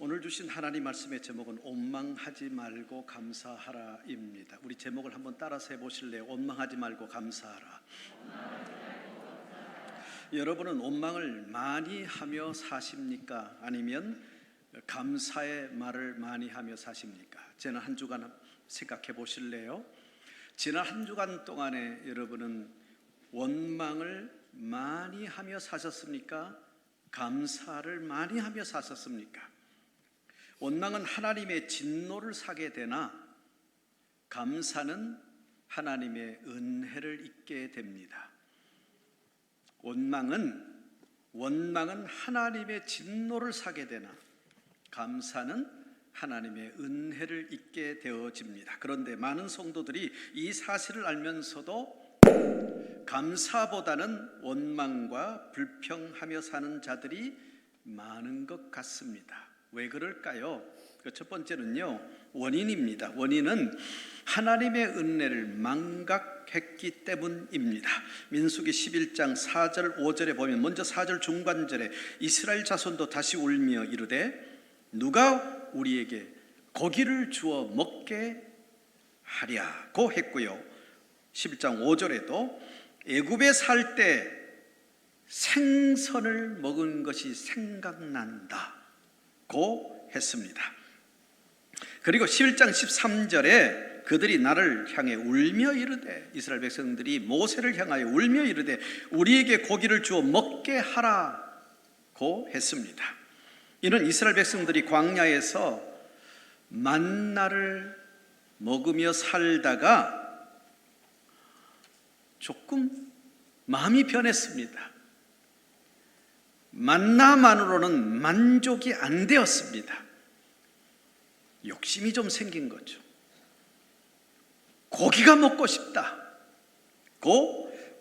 오늘 주신 하나님 말씀의 제목은 원망하지 말고 감사하라입니다. 우리 제목을 한번 따라서 해보실래요? 원망하지 말고 감사하라. 여러분은 원망을 많이 하며 사십니까? 아니면 감사의 말을 많이 하며 사십니까? 지난 한 주간 생각해 보실래요? 지난 한 주간 동안에 여러분은 원망을 많이 하며 사셨습니까? 감사를 많이 하며 사셨습니까? 원망은 하나님의 진노를 사게 되나 감사는 하나님의 은혜를 입게 됩니다. 원망은 하나님의 진노를 사게 되나 감사는 하나님의 은혜를 입게 되어집니다. 그런데 많은 성도들이 이 사실을 알면서도 감사보다는 원망과 불평하며 사는 자들이 많은 것 같습니다. 왜 그럴까요? 첫 번째는요, 원인입니다. 원인은 하나님의 은혜를 망각했기 때문입니다. 민수기 11장 4절 5절에 보면 먼저 4절 중간절에 이스라엘 자손도 다시 울며 이르되 누가 우리에게 고기를 주어 먹게 하랴고 했고요, 11장 5절에도 애굽에 살 때 생선을 먹은 것이 생각난다 고 했습니다. 그리고 11장 13절에 그들이 나를 향해 울며 이르되, 이스라엘 백성들이 모세를 향하여 울며 이르되 우리에게 고기를 주어 먹게 하라고 했습니다. 이는 이스라엘 백성들이 광야에서 만나를 먹으며 살다가 조금 마음이 변했습니다. 만나만으로는 만족이 안 되었습니다. 욕심이 좀 생긴 거죠. 고기가 먹고 싶다고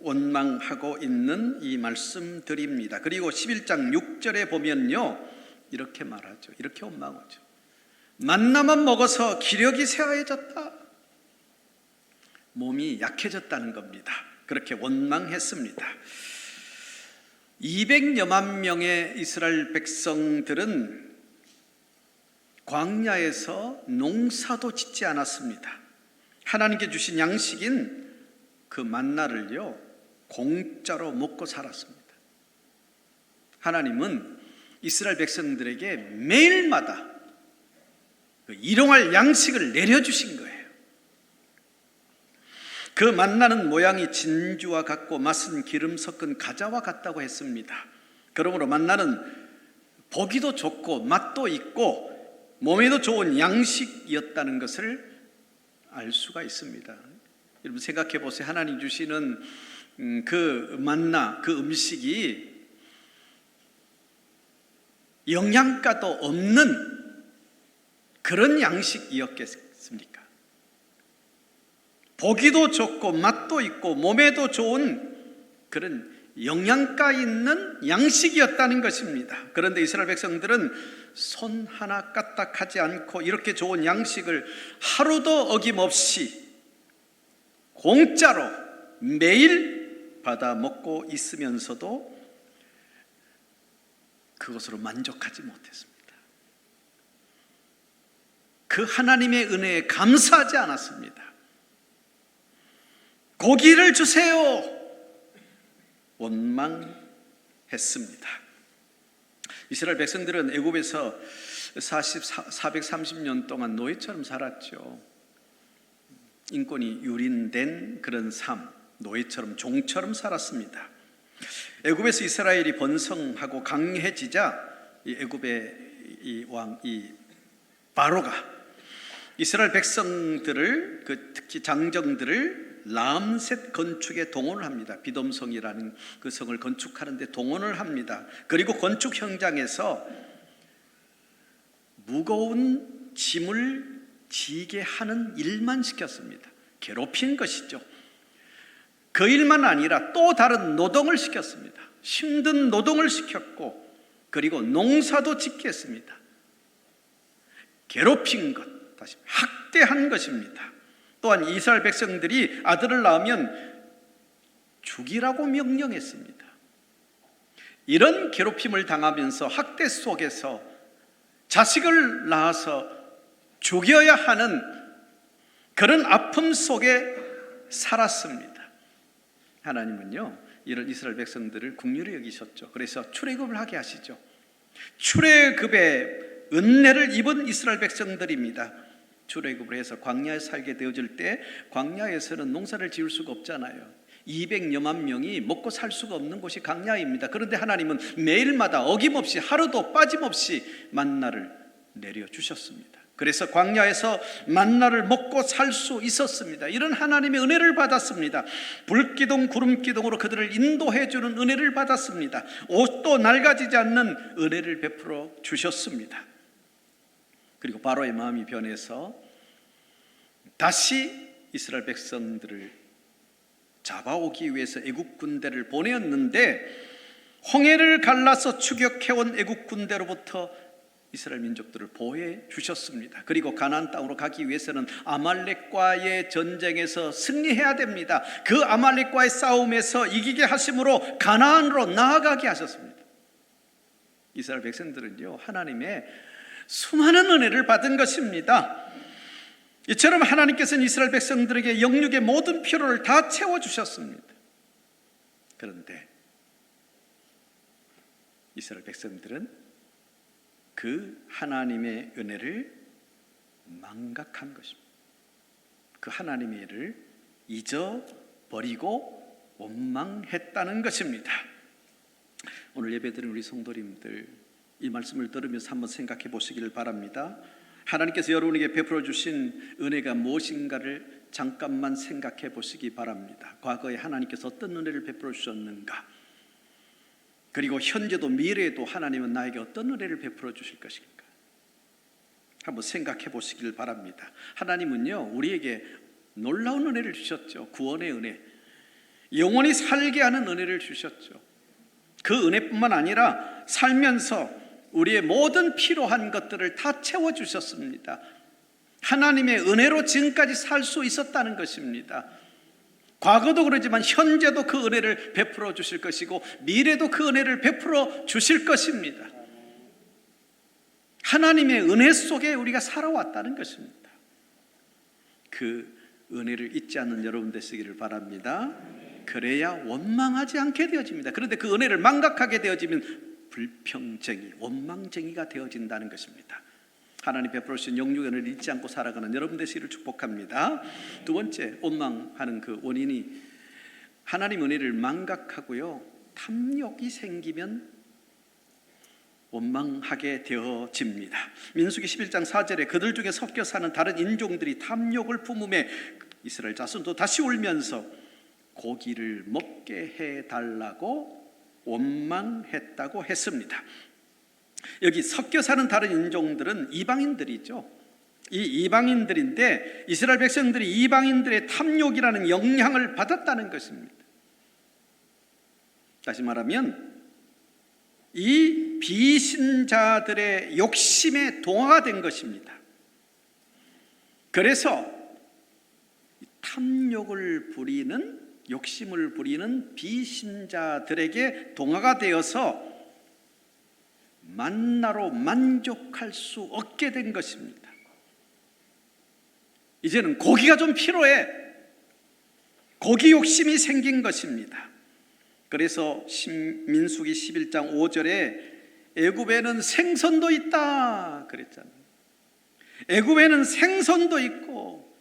원망하고 있는 이 말씀들입니다. 그리고 11장 6절에 보면요, 이렇게 말하죠. 이렇게 원망하죠. 만나만 먹어서 기력이 쇠하여졌다. 몸이 약해졌다는 겁니다. 그렇게 원망했습니다. 200여만 명의 이스라엘 백성들은 광야에서 농사도 짓지 않았습니다. 하나님께 주신 양식인 그 만나를요, 공짜로 먹고 살았습니다. 하나님은 이스라엘 백성들에게 매일마다 그 일용할 양식을 내려주신 거예요. 그 만나는 모양이 진주와 같고 맛은 기름 섞은 가자와 같다고 했습니다. 그러므로 만나는 보기도 좋고 맛도 있고 몸에도 좋은 양식이었다는 것을 알 수가 있습니다. 여러분 생각해 보세요. 하나님 주시는 그 만나, 그 음식이 영양가도 없는 그런 양식이었겠습니까? 보기도 좋고 맛도 있고 몸에도 좋은 그런 영양가 있는 양식이었다는 것입니다. 그런데 이스라엘 백성들은 손 하나 까딱하지 않고 이렇게 좋은 양식을 하루도 어김없이 공짜로 매일 받아 먹고 있으면서도 그것으로 만족하지 못했습니다. 그 하나님의 은혜에 감사하지 않았습니다. 고기를 주세요. 원망했습니다. 이스라엘 백성들은 애굽에서 430년 동안 노예처럼 살았죠. 인권이 유린된 그런 삶, 노예처럼 종처럼 살았습니다. 애굽에서 이스라엘이 번성하고 강해지자 이 애굽의 이 왕, 이 바로가 이스라엘 백성들을, 특히 장정들을 람셋 건축에 동원을 합니다. 비돔성이라는 그 성을 건축하는 데 동원을 합니다. 그리고 건축 현장에서 무거운 짐을 지게 하는 일만 시켰습니다. 괴롭힌 것이죠. 그 일만 아니라 또 다른 노동을 시켰습니다. 힘든 노동을 시켰고 그리고 농사도 짓게 했습니다. 괴롭힌 것, 다시 학대한 것입니다. 또한 이스라엘 백성들이 아들을 낳으면 죽이라고 명령했습니다. 이런 괴롭힘을 당하면서 학대 속에서 자식을 낳아서 죽여야 하는 그런 아픔 속에 살았습니다. 하나님은요, 이런 이스라엘 백성들을 긍휼히 여기셨죠. 그래서 출애굽을 하게 하시죠. 출애굽의 은혜를 입은 이스라엘 백성들입니다. 출애굽을 해서 광야에 살게 되어질 때, 광야에서는 농사를 지을 수가 없잖아요. 200여만 명이 먹고 살 수가 없는 곳이 광야입니다. 그런데 하나님은 매일마다 어김없이 하루도 빠짐없이 만나를 내려주셨습니다. 그래서 광야에서 만나를 먹고 살 수 있었습니다. 이런 하나님의 은혜를 받았습니다. 불기둥 구름기둥으로 그들을 인도해 주는 은혜를 받았습니다. 옷도 낡아지지 않는 은혜를 베풀어 주셨습니다. 그리고 바로의 마음이 변해서 다시 이스라엘 백성들을 잡아오기 위해서 애국 군대를 보내었는데, 홍해를 갈라서 추격해온 애국 군대로부터 이스라엘 민족들을 보호해 주셨습니다. 그리고 가나안 땅으로 가기 위해서는 아말렉과의 전쟁에서 승리해야 됩니다. 그 아말렉과의 싸움에서 이기게 하심으로 가나안으로 나아가게 하셨습니다. 이스라엘 백성들은요, 하나님의 수많은 은혜를 받은 것입니다. 이처럼 하나님께서는 이스라엘 백성들에게 영육의 모든 필요를 다 채워주셨습니다. 그런데 이스라엘 백성들은 그 하나님의 은혜를 망각한 것입니다. 그 하나님의 은혜를 잊어버리고 원망했다는 것입니다. 오늘 예배드린 우리 성도님들, 이 말씀을 들으면서 한번 생각해 보시기를 바랍니다. 하나님께서 여러분에게 베풀어 주신 은혜가 무엇인가를 잠깐만 생각해 보시기 바랍니다. 과거에 하나님께서 어떤 은혜를 베풀어 주셨는가, 그리고 현재도 미래에도 하나님은 나에게 어떤 은혜를 베풀어 주실 것인가 한번 생각해 보시길 바랍니다. 하나님은요, 우리에게 놀라운 은혜를 주셨죠. 구원의 은혜, 영원히 살게 하는 은혜를 주셨죠. 그 은혜뿐만 아니라 살면서 우리의 모든 필요한 것들을 다 채워주셨습니다. 하나님의 은혜로 지금까지 살 수 있었다는 것입니다. 과거도 그러지만 현재도 그 은혜를 베풀어 주실 것이고 미래도 그 은혜를 베풀어 주실 것입니다. 하나님의 은혜 속에 우리가 살아왔다는 것입니다. 그 은혜를 잊지 않는 여러분 되시기를 바랍니다. 그래야 원망하지 않게 되어집니다. 그런데 그 은혜를 망각하게 되어지면 불평쟁이, 원망쟁이가 되어진다는 것입니다. 하나님 베풀어 주신 영육의 은혜를 잊지 않고 살아가는 여러분 되시기를 축복합니다. 두 번째, 원망하는 그 원인이 하나님 은혜를 망각하고요, 탐욕이 생기면 원망하게 되어집니다. 민수기 11장 4절에 그들 중에 섞여 사는 다른 인종들이 탐욕을 품음에 이스라엘 자손도 다시 울면서 고기를 먹게 해달라고 원망했다고 했습니다. 여기 섞여 사는 다른 인종들은 이방인들이죠. 이 이방인들인데 이스라엘 백성들이 이방인들의 탐욕이라는 영향을 받았다는 것입니다. 다시 말하면 이 비신자들의 욕심에 동화가 된 것입니다. 그래서 탐욕을 부리는, 욕심을 부리는 비신자들에게 동화가 되어서 만나로 만족할 수 없게 된 것입니다. 이제는 고기가 좀 필요해. 고기 욕심이 생긴 것입니다. 그래서 민수기 11장 5절에 애굽에는 생선도 있다 그랬잖아요. 애굽에는 생선도 있고,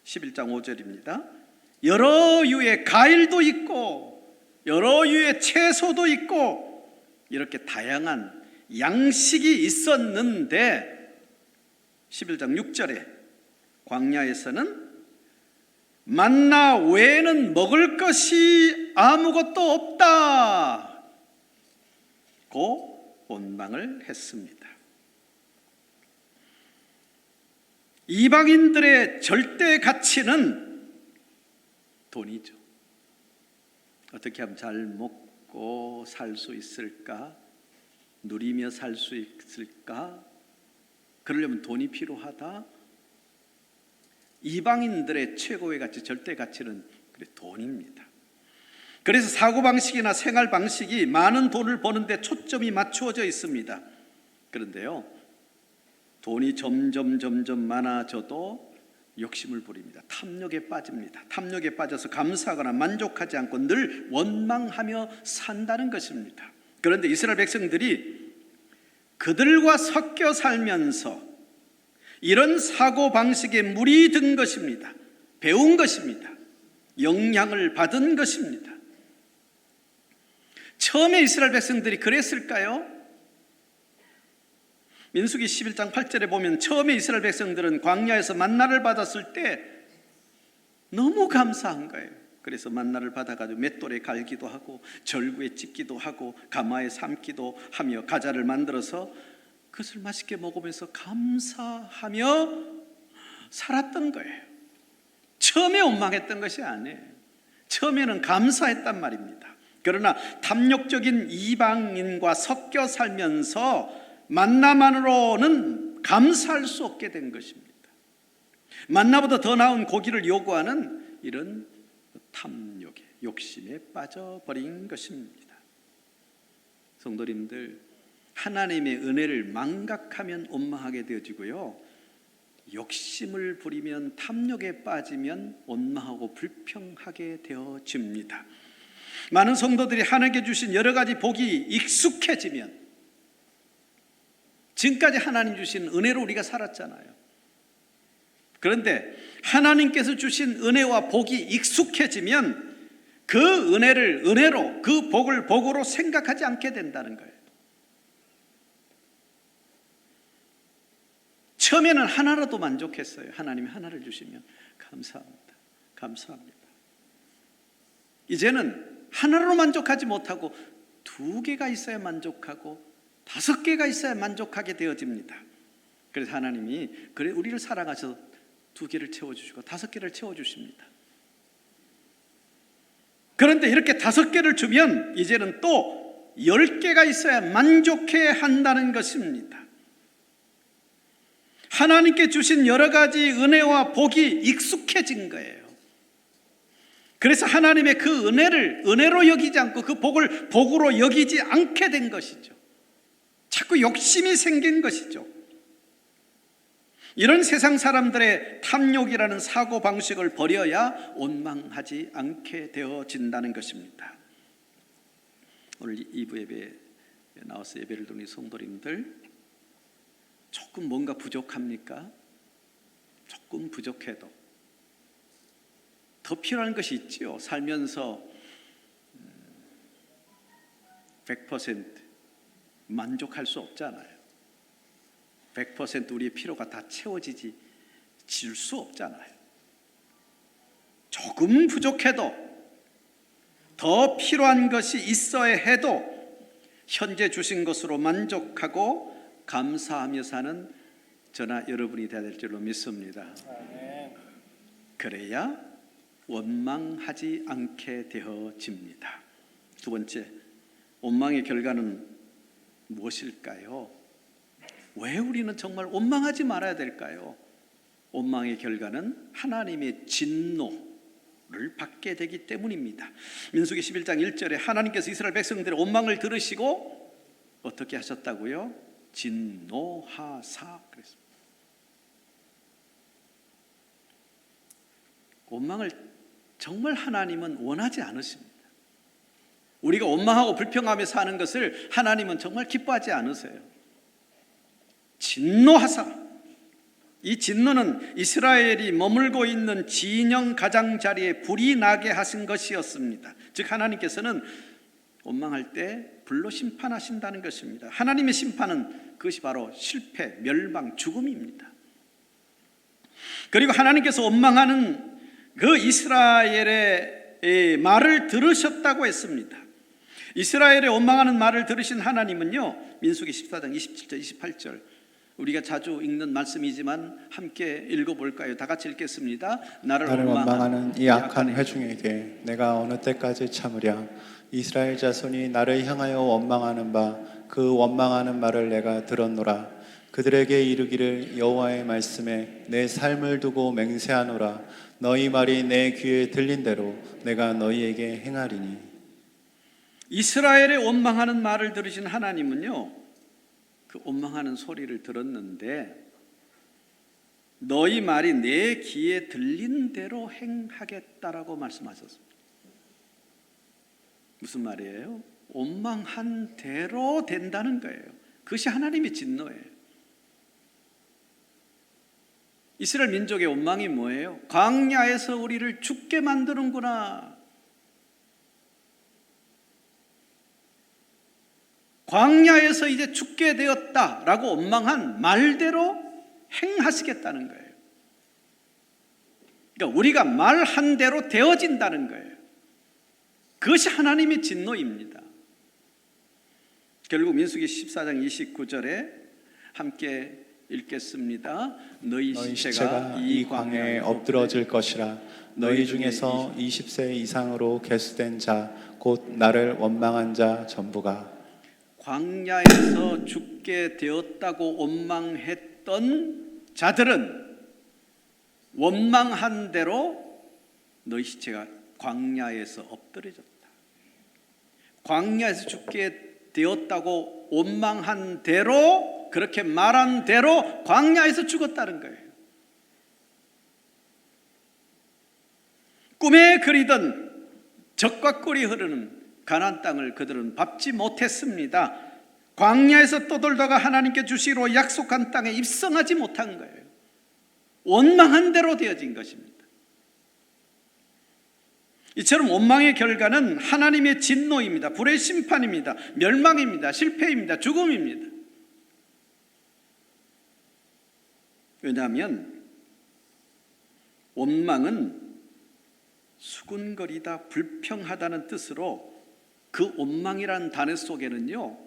11장 5절입니다. 여러 유의 과일도 있고 여러 유의 채소도 있고 이렇게 다양한 양식이 있었는데 11장 6절에 광야에서는 만나 외에는 먹을 것이 아무것도 없다 고 원망을 했습니다. 이방인들의 절대 가치는 돈이죠. 어떻게 하면 잘 먹고 살 수 있을까? 누리며 살 수 있을까? 그러려면 돈이 필요하다. 이방인들의 최고의 가치, 절대 가치는 돈입니다. 그래서 사고방식이나 생활방식이 많은 돈을 버는 데 초점이 맞추어져 있습니다. 그런데요, 돈이 점점 많아져도 욕심을 부립니다. 탐욕에 빠집니다. 탐욕에 빠져서 감사하거나 만족하지 않고 늘 원망하며 산다는 것입니다. 그런데 이스라엘 백성들이 그들과 섞여 살면서 이런 사고방식에 물이 든 것입니다. 배운 것입니다. 영향을 받은 것입니다. 처음에 이스라엘 백성들이 그랬을까요? 민수기 11장 8절에 보면 처음에 이스라엘 백성들은 광야에서 만나를 받았을 때 너무 감사한 거예요. 그래서 만나를 받아가지고 맷돌에 갈기도 하고 절구에 찢기도 하고 가마에 삶기도 하며 과자를 만들어서 그것을 맛있게 먹으면서 감사하며 살았던 거예요. 처음에 원망했던 것이 아니에요. 처음에는 감사했단 말입니다. 그러나 탐욕적인 이방인과 섞여 살면서 만나만으로는 감사할 수 없게 된 것입니다. 만나보다 더 나은 고기를 요구하는 이런 탐욕에, 욕심에 빠져버린 것입니다. 성도님들, 하나님의 은혜를 망각하면 원망하게 되어지고요, 욕심을 부리면, 탐욕에 빠지면 원망하고 불평하게 되어집니다. 많은 성도들이 하나님께 주신 여러 가지 복이 익숙해지면, 지금까지 하나님 주신 은혜로 우리가 살았잖아요. 그런데 하나님께서 주신 은혜와 복이 익숙해지면 그 은혜를 은혜로, 그 복을 복으로 생각하지 않게 된다는 거예요. 처음에는 하나라도 만족했어요. 하나님이 하나를 주시면 감사합니다. 감사합니다. 이제는 하나로 만족하지 못하고 2개가 있어야 만족하고 5개가 있어야 만족하게 되어집니다. 그래서 하나님이 그래 우리를 사랑하셔서 2개를 채워주시고 5개를 채워주십니다. 그런데 이렇게 5개를 주면 이제는 또 10개가 있어야 만족해 한다는 것입니다. 하나님께 주신 여러 가지 은혜와 복이 익숙해진 거예요. 그래서 하나님의 그 은혜를 은혜로 여기지 않고 그 복을 복으로 여기지 않게 된 것이죠. 자꾸 욕심이 생긴 것이죠. 이런 세상 사람들의 탐욕이라는 사고방식을 버려야 원망하지 않게 되어진다는 것입니다. 오늘 2부 예배에 나와서 예배를 드리는 성도님들, 조금 뭔가 부족합니까? 조금 부족해도 더 필요한 것이 있지요. 살면서 100% 만족할 수 없잖아요. 100% 우리의 필요가 다 채워지지 질 수 없잖아요. 조금 부족해도, 더 필요한 것이 있어야 해도 현재 주신 것으로 만족하고 감사하며 사는 저나 여러분이 되어야 될 줄로 믿습니다. 그래야 원망하지 않게 되어집니다. 2번째, 원망의 결과는 무엇일까요? 왜 우리는 정말 원망하지 말아야 될까요? 원망의 결과는 하나님의 진노를 받게 되기 때문입니다. 민수기 11장 1절에 하나님께서 이스라엘 백성들의 원망을 들으시고 어떻게 하셨다고요? 진노하사 그랬습니다. 원망을 정말 하나님은 원하지 않으십니다. 우리가 원망하고 불평하며 사는 것을 하나님은 정말 기뻐하지 않으세요. 진노하사, 이 진노는 이스라엘이 머물고 있는 진영 가장자리에 불이 나게 하신 것이었습니다. 즉 하나님께서는 원망할 때 불로 심판하신다는 것입니다. 하나님의 심판은 그것이 바로 실패, 멸망, 죽음입니다. 그리고 하나님께서 원망하는 그 이스라엘의 말을 들으셨다고 했습니다. 이스라엘의 원망하는 말을 들으신 하나님은요, 민수기 14장 27절 28절, 우리가 자주 읽는 말씀이지만 함께 읽어볼까요? 다 같이 읽겠습니다. 나를 원망하는 이 악한 회중에게 내가 어느 때까지 참으랴. 이스라엘 자손이 나를 향하여 원망하는 바 그 원망하는 말을 내가 들었노라. 그들에게 이르기를 여호와의 말씀에 내 삶을 두고 맹세하노라. 너희 말이 내 귀에 들린 대로 내가 너희에게 행하리니. 이스라엘의 원망하는 말을 들으신 하나님은요, 그 원망하는 소리를 들었는데 너희 말이 내 귀에 들린 대로 행하겠다라고 말씀하셨습니다. 무슨 말이에요? 원망한 대로 된다는 거예요. 그것이 하나님의 진노예요. 이스라엘 민족의 원망이 뭐예요? 광야에서 우리를 죽게 만드는구나. 광야에서 이제 죽게 되었다라고 원망한 말대로 행하시겠다는 거예요. 그러니까 우리가 말한 대로 되어진다는 거예요. 그것이 하나님의 진노입니다. 결국 민수기 14장 29절에 함께 읽겠습니다. 너희 시체가 이 광야에 엎드러질 것이라. 너희 중에서 20세 이상으로 계수된 자 곧 나를 원망한 자 전부가. 광야에서 죽게 되었다고 원망했던 자들은 원망한 대로 너희 시체가 광야에서 엎드려졌다. 광야에서 죽게 되었다고 원망한 대로, 그렇게 말한 대로 광야에서 죽었다는 거예요. 꿈에 그리던 젖과 꿀이 흐르는 가나안 땅을 그들은 밟지 못했습니다. 광야에서 떠돌다가 하나님께 주시기로 약속한 땅에 입성하지 못한 거예요. 원망한 대로 되어진 것입니다. 이처럼 원망의 결과는 하나님의 진노입니다. 불의 심판입니다. 멸망입니다. 실패입니다. 죽음입니다. 왜냐하면 원망은 수군거리다, 불평하다는 뜻으로 그 원망이라는 단어 속에는요,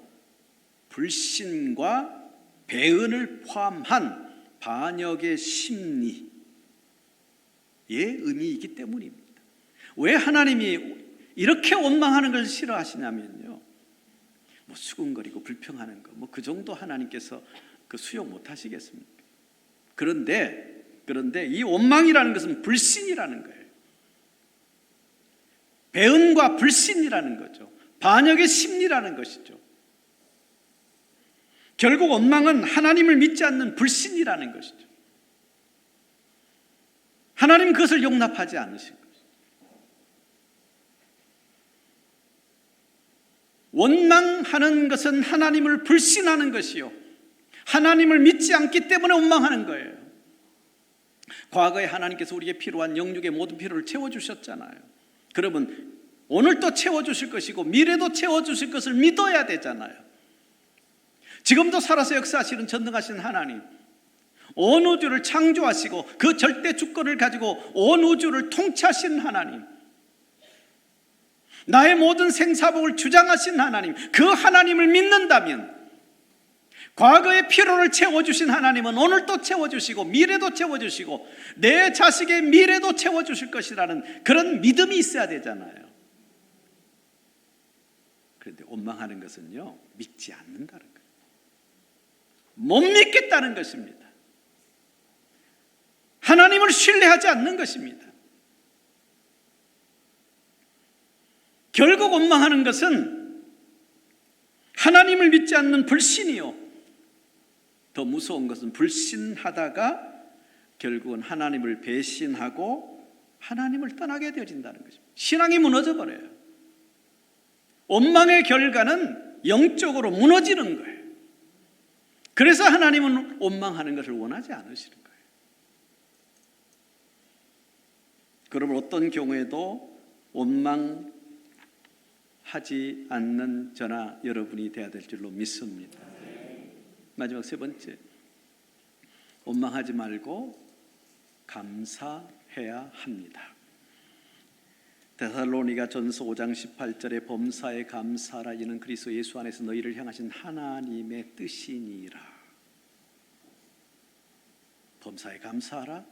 불신과 배은을 포함한 반역의 심리의 의미이기 때문입니다. 왜 하나님이 이렇게 원망하는 것을 싫어하시냐면요, 뭐 수군거리고 불평하는 거, 뭐 그 정도 하나님께서 그 수용 못 하시겠습니까? 그런데 이 원망이라는 것은 불신이라는 거예요. 배은과 불신이라는 거죠. 반역의 심리라는 것이죠. 결국 원망은 하나님을 믿지 않는 불신이라는 것이죠. 하나님 그것을 용납하지 않으신 것이죠. 원망하는 것은 하나님을 불신하는 것이요, 하나님을 믿지 않기 때문에 원망하는 거예요. 과거에 하나님께서 우리에게 필요한 영육의 모든 필요를 채워주셨잖아요. 그러면 오늘도 채워주실 것이고 미래도 채워주실 것을 믿어야 되잖아요. 지금도 살아서 역사하시는 전능하신 하나님, 온 우주를 창조하시고 그 절대 주권을 가지고 온 우주를 통치하신 하나님, 나의 모든 생사복을 주장하신 하나님, 그 하나님을 믿는다면 과거의 필요를 채워주신 하나님은 오늘도 채워주시고 미래도 채워주시고 내 자식의 미래도 채워주실 것이라는 그런 믿음이 있어야 되잖아요. 그런데 원망하는 것은요, 믿지 않는다는 거예요. 못 믿겠다는 것입니다. 하나님을 신뢰하지 않는 것입니다. 결국 원망하는 것은 하나님을 믿지 않는 불신이요, 더 무서운 것은 불신하다가 결국은 하나님을 배신하고 하나님을 떠나게 되어진다는 것입니다. 신앙이 무너져 버려요. 원망의 결과는 영적으로 무너지는 거예요. 그래서 하나님은 원망하는 것을 원하지 않으시는 거예요. 그러면 어떤 경우에도 원망하지 않는 저나 여러분이 되어야 될 줄로 믿습니다. 마지막 세 번째, 원망하지 말고 감사해야 합니다. 데살로니가 전서 5장 18절에 범사에 감사하라, 이는 그리스도 예수 안에서 너희를 향하신 하나님의 뜻이니라. 범사에 감사하라,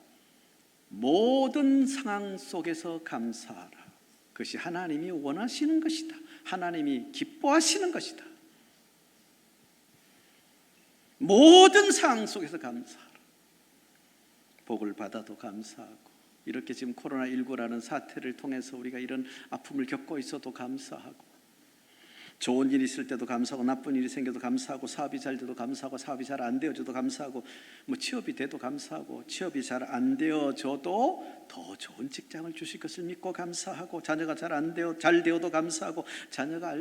모든 상황 속에서 감사하라. 그것이 하나님이 원하시는 것이다. 하나님이 기뻐하시는 것이다. 모든 상황 속에서 감사하라. 복을 받아도 감사하고, 이렇게 지금 코로나19라는 사태를 통해서 우리가 이런 아픔을 겪고 있어도 감사하고, 좋은 일이 있을 때도 감사하고, 나쁜 일이 생겨도 감사하고, 사업이 잘 돼도 감사하고, 사업이 잘 안 되어져도 감사하고, 뭐 취업이 돼도 감사하고, 취업이 잘 안 되어져도 더 좋은 직장을 주실 것을 믿고 감사하고, 자녀가 잘 되어도 감사하고, 자녀가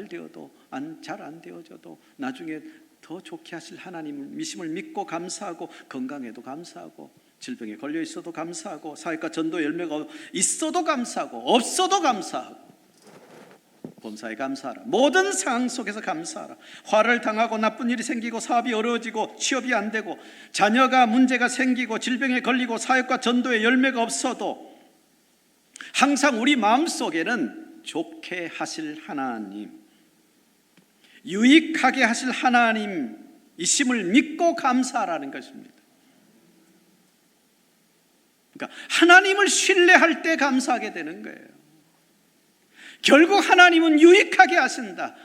잘 안 되어져도 나중에 더 좋게 하실 하나님 미심을 믿고 감사하고, 건강에도 감사하고, 질병에 걸려 있어도 감사하고, 사역과 전도 열매가 있어도 감사하고, 없어도 감사하고, 범사에 감사하라. 모든 상황 속에서 감사하라. 화를 당하고, 나쁜 일이 생기고, 사업이 어려워지고, 취업이 안 되고, 자녀가 문제가 생기고, 질병에 걸리고, 사역과 전도에 열매가 없어도 항상 우리 마음속에는 좋게 하실 하나님, 유익하게 하실 하나님이심을 믿고 감사하라는 것입니다. 그러니까 하나님을 신뢰할 때 감사하게 되는 거예요. 결국 하나님은 유익하게 하신다.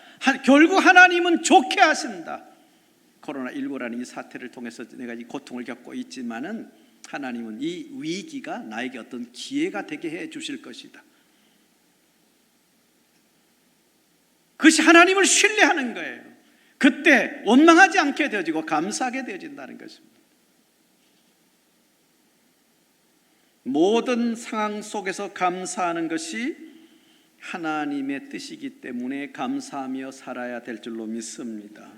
결국 하나님은 좋게 하신다. 코로나19라는 이 사태를 통해서 내가 이 고통을 겪고 있지만은 하나님은 이 위기가 나에게 어떤 기회가 되게 해 주실 것이다. 그것이 하나님을 신뢰하는 거예요. 그때 원망하지 않게 되어지고 감사하게 되어진다는 것입니다. 모든 상황 속에서 감사하는 것이 하나님의 뜻이기 때문에 감사하며 살아야 될 줄로 믿습니다.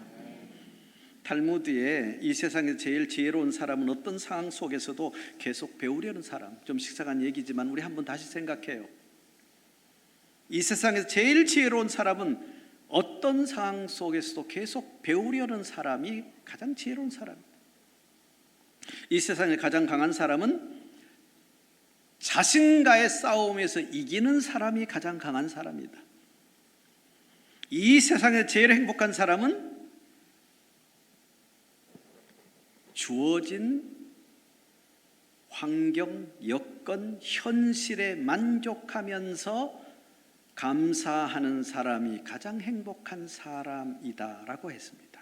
탈무드에 이 세상에서 제일 지혜로운 사람은 어떤 상황 속에서도 계속 배우려는 사람, 좀 식상한 얘기지만 우리 한번 다시 생각해요. 이 세상에서 제일 지혜로운 사람은 어떤 상황 속에서도 계속 배우려는 사람이 가장 지혜로운 사람입니다. 이 세상에 가장 강한 사람은 자신과의 싸움에서 이기는 사람이 가장 강한 사람이다. 이 세상에 제일 행복한 사람은 주어진 환경, 여건, 현실에 만족하면서 감사하는 사람이 가장 행복한 사람이다라고 했습니다.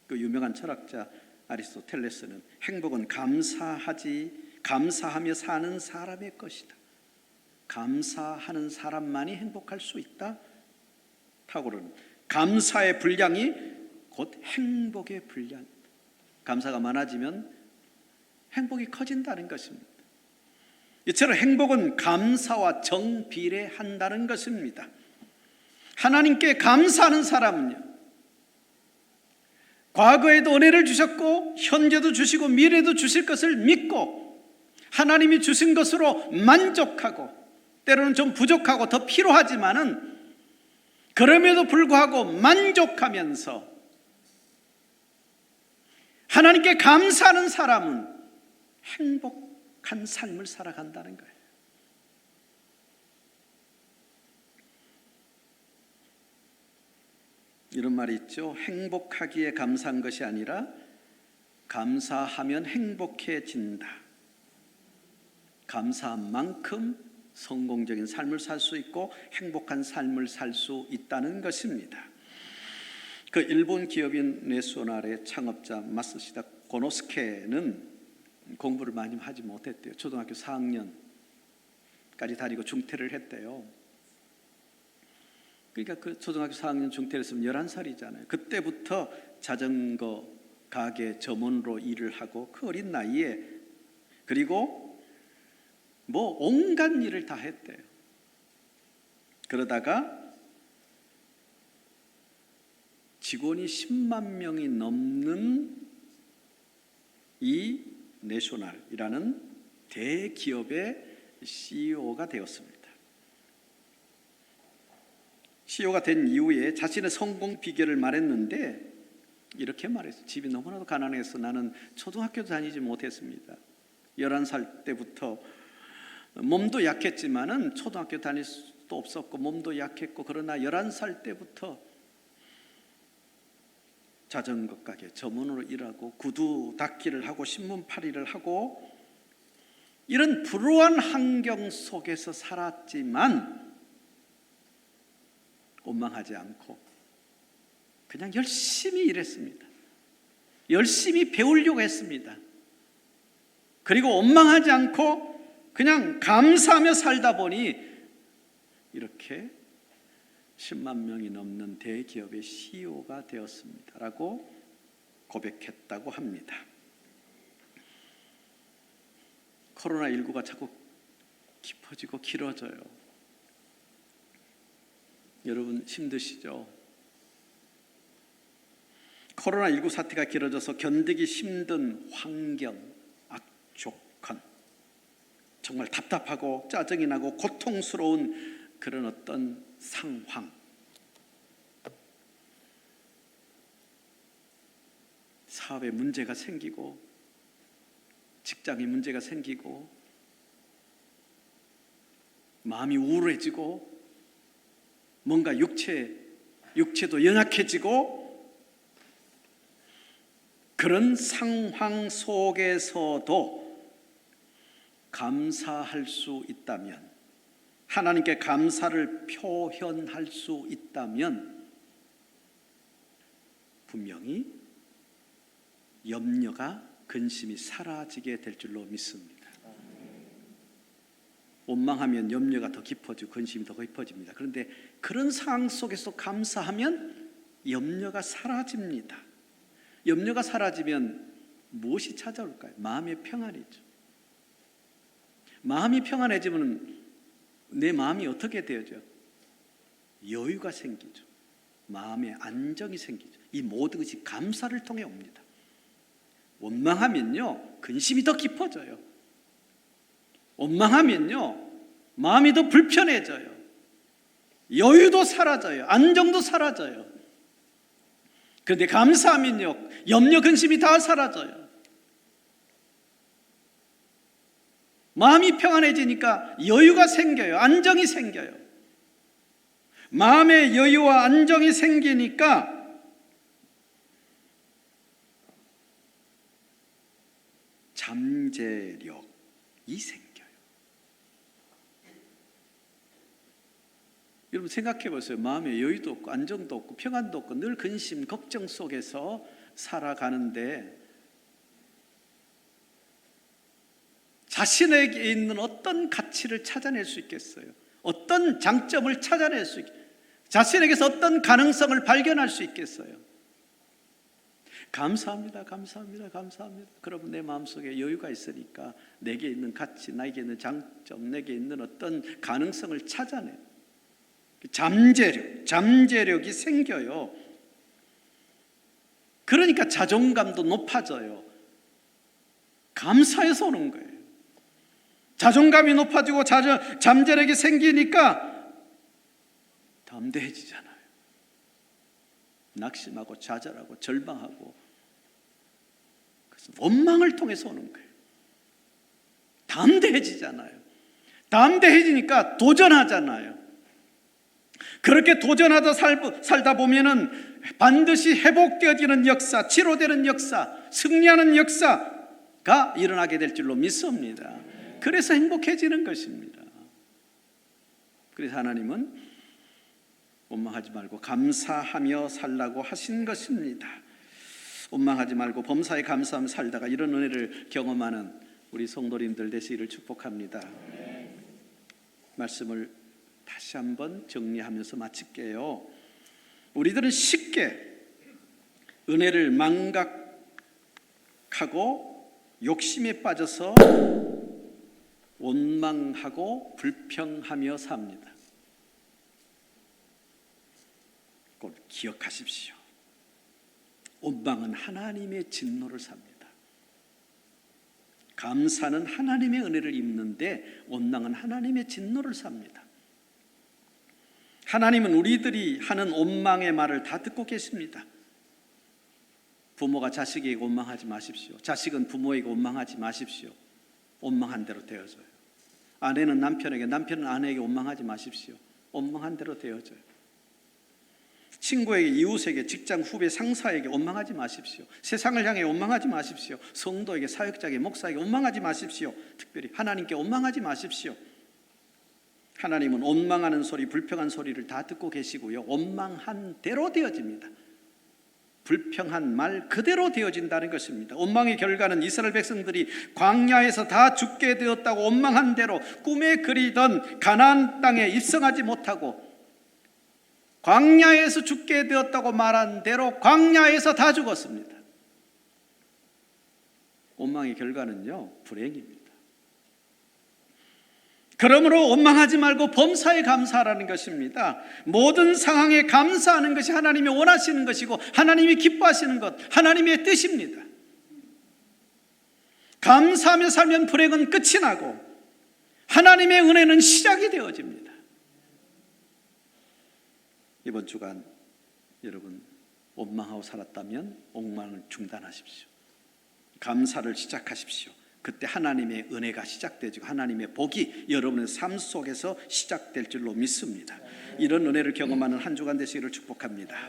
그 유명한 철학자 아리스토텔레스는 행복은 감사하며 사는 사람의 것이다. 감사하는 사람만이 행복할 수 있다. 타고르는 감사의 분량이 곧 행복의 분량이다. 감사가 많아지면 행복이 커진다는 것입니다. 이처럼 행복은 감사와 정비례한다는 것입니다. 하나님께 감사하는 사람은요, 과거에도 은혜를 주셨고 현재도 주시고 미래도 주실 것을 믿고 하나님이 주신 것으로 만족하고, 때로는 좀 부족하고 더 필요하지만은 그럼에도 불구하고 만족하면서 하나님께 감사하는 사람은 행복한 삶을 살아간다는 거예요. 이런 말이 있죠. 행복하기에 감사한 것이 아니라 감사하면 행복해진다. 감사한 만큼 성공적인 삶을 살 수 있고 행복한 삶을 살 수 있다는 것입니다. 그 일본 기업인 네소날의 창업자 마쓰시다 고노스케는 공부를 많이 하지 못했대요. 초등학교 4학년까지 다니고 중퇴를 했대요. 그러니까 그 초등학교 4학년 중퇴를 했으면 11살이잖아요. 그때부터 자전거 가게 점원으로 일을 하고 그 어린 나이에, 그리고 뭐 온갖 일을 다 했대요. 그러다가 직원이 10만 명이 넘는 이 내셔널이라는 대기업의 CEO가 되었습니다. CEO가 된 이후에 자신의 성공 비결을 말했는데 이렇게 말했어요. 집이 너무나도 가난해서 나는 초등학교도 다니지 못했습니다. 11살 때부터 몸도 약했지만은 초등학교 다닐 수도 없었고 몸도 약했고, 그러나 11살 때부터 자전거 가게 점원으로 일하고 구두 닦기를 하고 신문 팔이를 하고 이런 불우한 환경 속에서 살았지만 원망하지 않고 그냥 열심히 일했습니다. 열심히 배우려고 했습니다. 그리고 원망하지 않고 그냥 감사하며 살다 보니 이렇게 10만 명이 넘는 대기업의 CEO가 되었습니다라고 고백했다고 합니다. 코로나19가 자꾸 깊어지고 길어져요. 여러분 힘드시죠? 코로나19 사태가 길어져서 견디기 힘든 환경, 악조건, 정말 답답하고 짜증이 나고 고통스러운 그런 어떤 상황, 사업에 문제가 생기고 직장에 문제가 생기고 마음이 우울해지고 뭔가 육체도 연약해지고 그런 상황 속에서도 감사할 수 있다면, 하나님께 감사를 표현할 수 있다면 분명히 염려가, 근심이 사라지게 될 줄로 믿습니다. 원망하면 염려가 더 깊어지고 근심이 더 깊어집니다. 그런데 그런 상황 속에서 감사하면 염려가 사라집니다. 염려가 사라지면 무엇이 찾아올까요? 마음의 평안이죠. 마음이 평안해지면 내 마음이 어떻게 되어져? 여유가 생기죠. 마음의 안정이 생기죠. 이 모든 것이 감사를 통해 옵니다. 원망하면요, 근심이 더 깊어져요. 원망하면요, 마음이 더 불편해져요. 여유도 사라져요. 안정도 사라져요. 그런데 감사하면요, 염려, 근심이 다 사라져요. 마음이 평안해지니까 여유가 생겨요. 안정이 생겨요. 마음의 여유와 안정이 생기니까 잠재력이 생겨요. 여러분 생각해 보세요. 마음에 여유도 없고 안정도 없고 평안도 없고 늘 근심, 걱정 속에서 살아가는데 자신에게 있는 어떤 가치를 찾아낼 수 있겠어요? 어떤 장점을 찾아낼 수 있겠어요? 자신에게서 어떤 가능성을 발견할 수 있겠어요? 감사합니다, 감사합니다, 감사합니다. 그러면 내 마음속에 여유가 있으니까 내게 있는 가치, 나에게 있는 장점, 내게 있는 어떤 가능성을 찾아내. 잠재력이 생겨요. 그러니까 자존감도 높아져요. 감사해서 오는 거예요. 자존감이 높아지고 잠재력이 생기니까 담대해지잖아요. 낙심하고 좌절하고 절망하고, 그래서 원망을 통해서 오는 거예요. 담대해지잖아요. 담대해지니까 도전하잖아요. 그렇게 도전하다 살다 보면은 반드시 회복되어지는 역사, 치료되는 역사, 승리하는 역사가 일어나게 될 줄로 믿습니다. 그래서 행복해지는 것입니다. 그래서 하나님은 원망하지 말고 감사하며 살라고 하신 것입니다. 원망하지 말고 범사에 감사하며 살다가 이런 은혜를 경험하는 우리 성도님들 되시기를 축복합니다. 말씀을 다시 한번 정리하면서 마칠게요. 우리들은 쉽게 은혜를 망각하고 욕심에 빠져서 원망하고 불평하며 삽니다. 꼭 기억하십시오. 원망은 하나님의 진노를 삽니다. 감사는 하나님의 은혜를 입는데 원망은 하나님의 진노를 삽니다. 하나님은 우리들이 하는 원망의 말을 다 듣고 계십니다. 부모가 자식에게 원망하지 마십시오. 자식은 부모에게 원망하지 마십시오. 원망한 대로 되어져요. 아내는 남편에게, 남편은 아내에게 원망하지 마십시오. 원망한 대로 되어져요. 친구에게, 이웃에게, 직장 후배, 상사에게 원망하지 마십시오. 세상을 향해 원망하지 마십시오. 성도에게, 사역자에게, 목사에게 원망하지 마십시오. 특별히 하나님께 원망하지 마십시오. 하나님은 원망하는 소리, 불평한 소리를 다 듣고 계시고요, 원망한 대로 되어집니다. 불평한 말 그대로 되어진다는 것입니다. 원망의 결과는 이스라엘 백성들이 광야에서 다 죽게 되었다고 원망한 대로 꿈에 그리던 가나안 땅에 입성하지 못하고 광야에서 죽게 되었다고 말한 대로 광야에서 다 죽었습니다. 원망의 결과는요, 불행입니다. 그러므로 원망하지 말고 범사에 감사하라는 것입니다. 모든 상황에 감사하는 것이 하나님이 원하시는 것이고 하나님이 기뻐하시는 것, 하나님의 뜻입니다. 감사하며 살면 불행은 끝이 나고 하나님의 은혜는 시작이 되어집니다. 이번 주간 여러분 원망하고 살았다면 원망을 중단하십시오. 감사를 시작하십시오. 그때 하나님의 은혜가 시작되고 하나님의 복이 여러분의 삶 속에서 시작될 줄로 믿습니다. 이런 은혜를 경험하는 한 주간 되시기를 축복합니다.